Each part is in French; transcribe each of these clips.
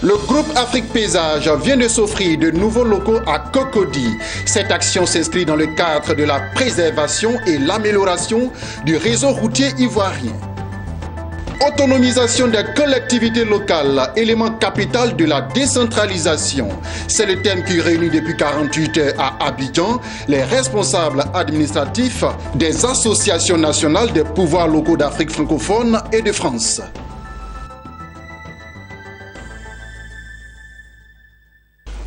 Le groupe Afrique Paysage vient de s'offrir de nouveaux locaux à Cocody. Cette action s'inscrit dans le cadre de la préservation et l'amélioration du réseau routier ivoirien. Autonomisation des collectivités locales, élément capital de la décentralisation. C'est le thème qui réunit depuis 48 heures à Abidjan les responsables administratifs des associations nationales des pouvoirs locaux d'Afrique francophone et de France.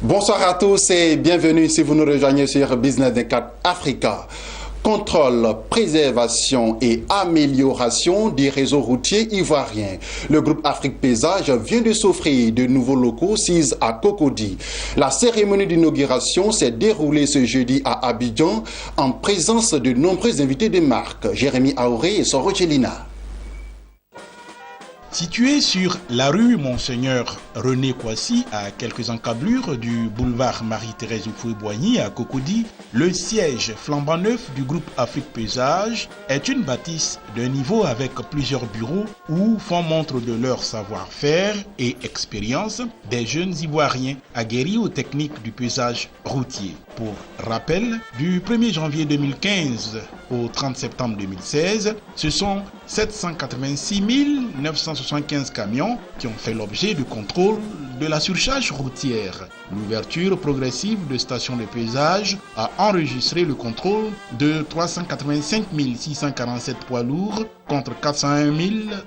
Bonsoir à tous et bienvenue si vous nous rejoignez sur Business 24 Africa. Contrôle, préservation et amélioration des réseaux routiers ivoiriens. Le groupe Afrique Paysage vient de s'offrir de nouveaux locaux SIS à Cocody. La cérémonie d'inauguration s'est déroulée ce jeudi à Abidjan en présence de nombreux invités de marque. Jérémy Aouré et Soro Chelina. Situé sur la rue Monseigneur René Kouassi, à quelques encablures du boulevard Marie-Thérèse Houphouët-Boigny à Cocody, le siège flambant neuf du groupe Afrique Paysage est une bâtisse d'un niveau avec plusieurs bureaux où font montre de leur savoir-faire et expérience des jeunes Ivoiriens aguerris aux techniques du paysage routier. Pour rappel, du 1er janvier 2015 au 30 septembre 2016, ce sont 786 975 camions qui ont fait l'objet du contrôle de la surcharge routière. L'ouverture progressive de stations de paysage a enregistré le contrôle de 385 647 poids lourds contre 401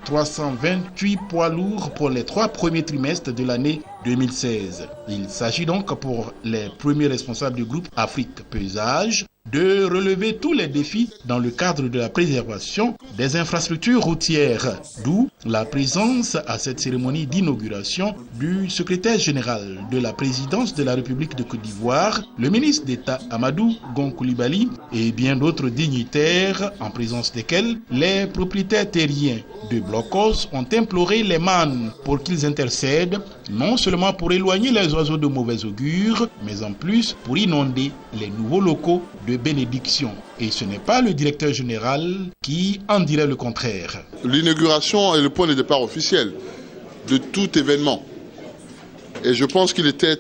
328 poids lourds pour les 3 premiers trimestres de l'année 2016. Il s'agit donc pour les premiers responsables du groupe Afrique Paysage de relever tous les défis dans le cadre de la préservation des infrastructures routières, d'où la présence à cette cérémonie d'inauguration du secrétaire général de la présidence de la République de Côte d'Ivoire, le ministre d'État Amadou Gon Coulibaly et bien d'autres dignitaires en présence desquels les propriétaires terriens de Blocos ont imploré les MAN pour qu'ils intercèdent, non seulement pour éloigner les oiseaux de mauvais augure, mais en plus pour inonder les nouveaux locaux de bénédiction. Et ce n'est pas le directeur général qui en dirait le contraire. L'inauguration est le point de départ officiel de tout événement. Et je pense qu'il était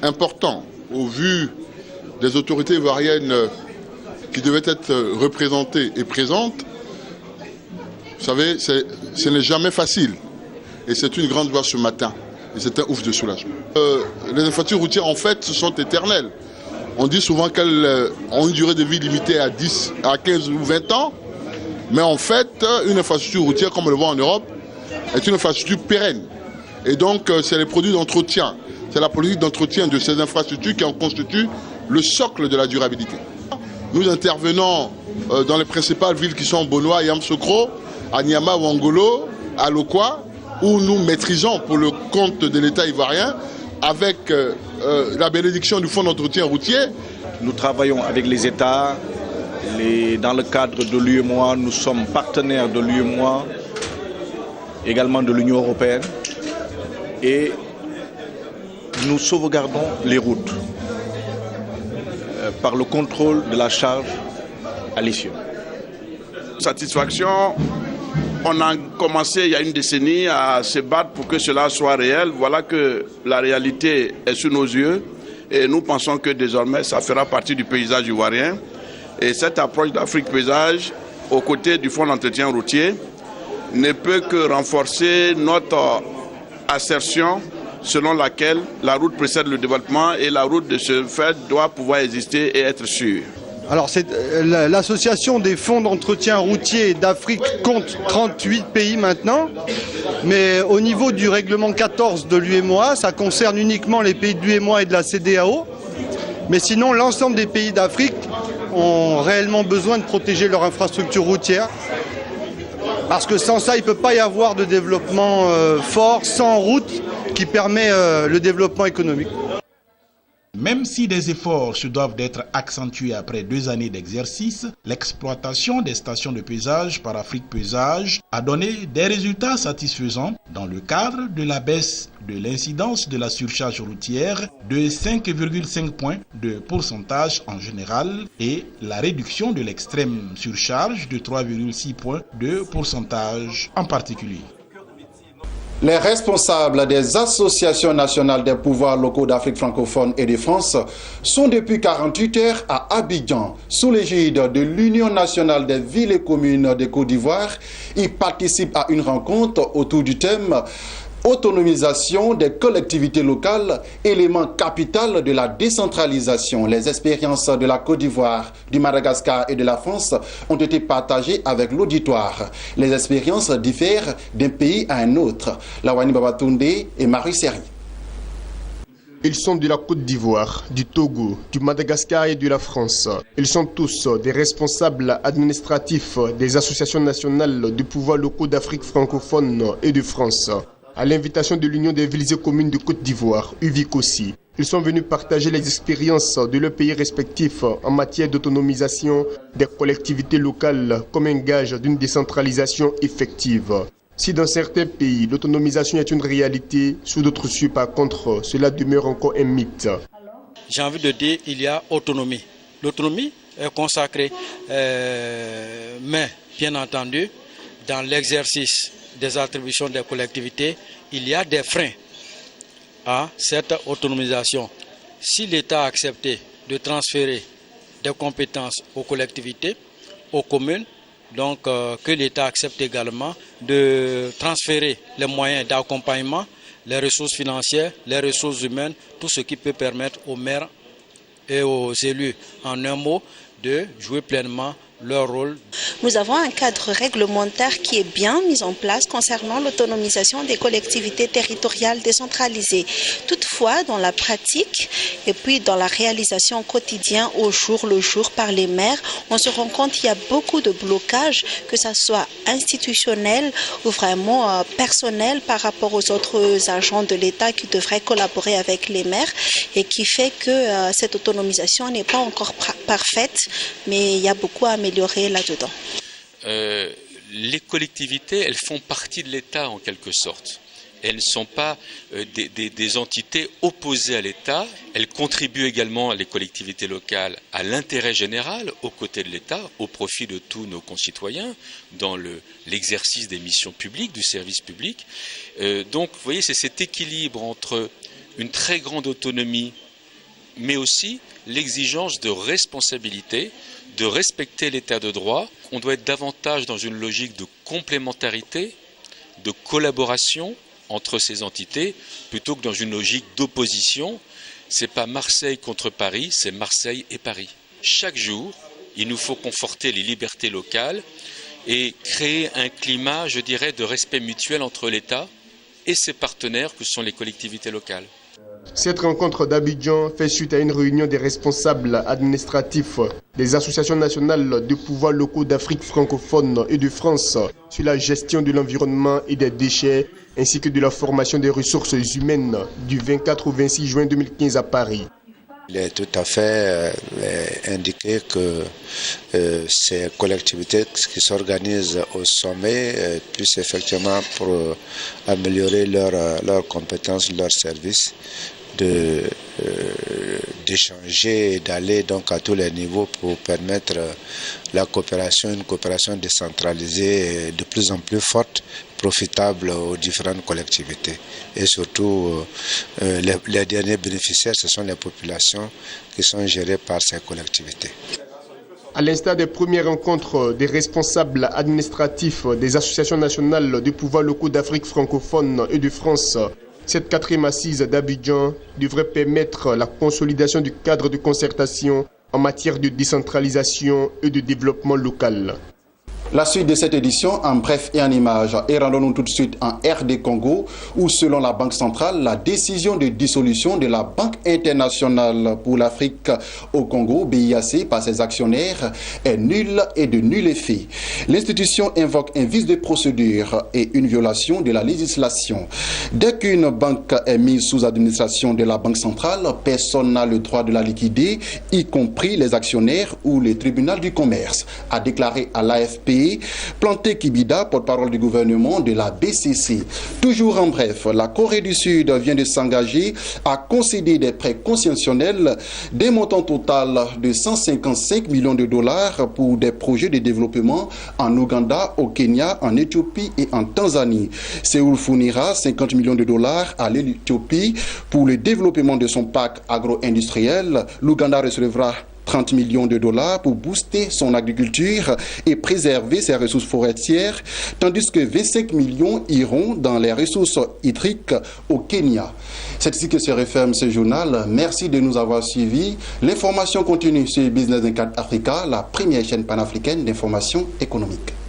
important, au vu des autorités ivoiriennes qui devaient être représentées et présentes. Vous savez, ce n'est jamais facile. Et c'est une grande joie ce matin. Et c'est un ouf de soulagement. Les infrastructures routières, en fait, sont éternelles. On dit souvent qu'elles ont une durée de vie limitée à 10, à 15 ou 20 ans. Mais en fait, une infrastructure routière, comme on le voit en Europe, est une infrastructure pérenne. Et donc, c'est les produits d'entretien. C'est la politique d'entretien de ces infrastructures qui en constitue le socle de la durabilité. Nous intervenons dans les principales villes qui sont Bonoa, Yamoussoukro, à Niama, Ouangolo, à Lokwa, où nous maîtrisons pour le compte de l'État ivoirien, avec la bénédiction du Fonds d'entretien routier. Nous travaillons avec les États. Dans le cadre de l'UEMOA, nous sommes partenaires de l'UEMOA, également de l'Union européenne. Et nous sauvegardons les routes par le contrôle de la charge à l'essieu. Satisfaction. On a commencé il y a une décennie à se battre pour que cela soit réel. Voilà que la réalité est sous nos yeux et nous pensons que désormais ça fera partie du paysage ivoirien. Et cette approche d'Afrique Paysage, aux côtés du Fonds d'entretien routier, ne peut que renforcer notre assertion selon laquelle la route précède le développement et la route de ce fait doit pouvoir exister et être sûre. Alors, l'association des fonds d'entretien routier d'Afrique compte 38 pays maintenant, mais au niveau du règlement 14 de l'UEMOA, ça concerne uniquement les pays de l'UEMOA et de la CEDEAO, mais sinon l'ensemble des pays d'Afrique ont réellement besoin de protéger leur infrastructure routière, parce que sans ça, il ne peut pas y avoir de développement fort, sans route qui permet le développement économique. Même si des efforts se doivent d'être accentués après 2 années d'exercice, l'exploitation des stations de paysage par Afrique Paysage a donné des résultats satisfaisants dans le cadre de la baisse de l'incidence de la surcharge routière de 5,5 points de pourcentage en général et la réduction de l'extrême surcharge de 3,6 points de pourcentage en particulier. Les responsables des associations nationales des pouvoirs locaux d'Afrique francophone et de France sont depuis 48 heures à Abidjan, sous l'égide de l'Union nationale des villes et communes de Côte d'Ivoire. Ils participent à une rencontre autour du thème autonomisation des collectivités locales, élément capital de la décentralisation. Les expériences de la Côte d'Ivoire, du Madagascar et de la France ont été partagées avec l'auditoire. Les expériences diffèrent d'un pays à un autre. Lawani Babatunde et Marie Seri. Ils sont de la Côte d'Ivoire, du Togo, du Madagascar et de la France. Ils sont tous des responsables administratifs des associations nationales de pouvoirs locaux d'Afrique francophone et de France. À l'invitation de l'Union des villes et communes de Côte d'Ivoire, UVIC, ils sont venus partager les expériences de leurs pays respectifs en matière d'autonomisation des collectivités locales comme un gage d'une décentralisation effective. Si dans certains pays, l'autonomisation est une réalité, sous d'autres cieux, par contre, cela demeure encore un mythe. J'ai envie de dire qu'il y a autonomie. L'autonomie est consacrée, mais bien entendu, dans l'exercice des attributions des collectivités, il y a des freins à cette autonomisation. Si l'État a accepté de transférer des compétences aux collectivités, aux communes, donc que l'État accepte également de transférer les moyens d'accompagnement, les ressources financières, les ressources humaines, tout ce qui peut permettre aux maires et aux élus, en un mot, de jouer pleinement leur rôle. Nous avons un cadre réglementaire qui est bien mis en place concernant l'autonomisation des collectivités territoriales décentralisées. Toutefois, dans la pratique et puis dans la réalisation quotidienne au jour le jour par les maires, on se rend compte qu'il y a beaucoup de blocages, que ce soit institutionnel ou vraiment personnel par rapport aux autres agents de l'État qui devraient collaborer avec les maires et qui fait que cette autonomisation n'est pas encore parfaite, mais il y a beaucoup à améliorer là-dedans. Les collectivités, elles font partie de l'État en quelque sorte. Elles ne sont pas des entités opposées à l'État. Elles contribuent également, les collectivités locales, à l'intérêt général aux côtés de l'État, au profit de tous nos concitoyens, dans l'exercice des missions publiques, du service public. Donc, vous voyez, c'est cet équilibre entre une très grande autonomie, mais aussi l'exigence de responsabilité, de respecter l'état de droit. On doit être davantage dans une logique de complémentarité, de collaboration entre ces entités, plutôt que dans une logique d'opposition. Ce n'est pas Marseille contre Paris, c'est Marseille et Paris. Chaque jour, il nous faut conforter les libertés locales et créer un climat, je dirais, de respect mutuel entre l'État et ses partenaires que sont les collectivités locales. Cette rencontre d'Abidjan fait suite à une réunion des responsables administratifs des associations nationales de pouvoirs locaux d'Afrique francophone et de France sur la gestion de l'environnement et des déchets, ainsi que de la formation des ressources humaines du 24 au 26 juin 2015 à Paris. Il est tout à fait indiqué que ces collectivités qui s'organisent au sommet puissent effectivement pour améliorer leurs compétences, leurs services, d'échanger et d'aller donc à tous les niveaux pour permettre la coopération, une coopération décentralisée et de plus en plus forte, profitable aux différentes collectivités. Et surtout, les derniers bénéficiaires, ce sont les populations qui sont gérées par ces collectivités. À l'instar des premières rencontres des responsables administratifs des associations nationales de pouvoirs locaux d'Afrique francophone et de France, cette 4e assise d'Abidjan devrait permettre la consolidation du cadre de concertation en matière de décentralisation et de développement local. La suite de cette édition en bref et en images. Et rendons-nous tout de suite en RD Congo, où selon la Banque centrale, la décision de dissolution de la Banque internationale pour l'Afrique au Congo, BIAC, par ses actionnaires, est nulle et de nul effet. L'institution invoque un vice de procédure et une violation de la législation. Dès qu'une banque est mise sous administration de la Banque centrale, personne n'a le droit de la liquider, y compris les actionnaires ou les tribunaux du commerce, a déclaré à l'AFP et Planté Kibida, porte-parole du gouvernement de la BCC. Toujours en bref, la Corée du Sud vient de s'engager à concéder des prêts consignationnels d'un montant total de 155 millions de dollars pour des projets de développement en Ouganda, au Kenya, en Éthiopie et en Tanzanie. Séoul fournira 50 millions de dollars à l'Éthiopie pour le développement de son parc agro-industriel. L'Ouganda recevra 30 millions de dollars pour booster son agriculture et préserver ses ressources forestières, tandis que 25 millions iront dans les ressources hydriques au Kenya. C'est ici que se referme ce journal. Merci de nous avoir suivis. L'information continue sur Business 24 Africa, la première chaîne panafricaine d'information économique.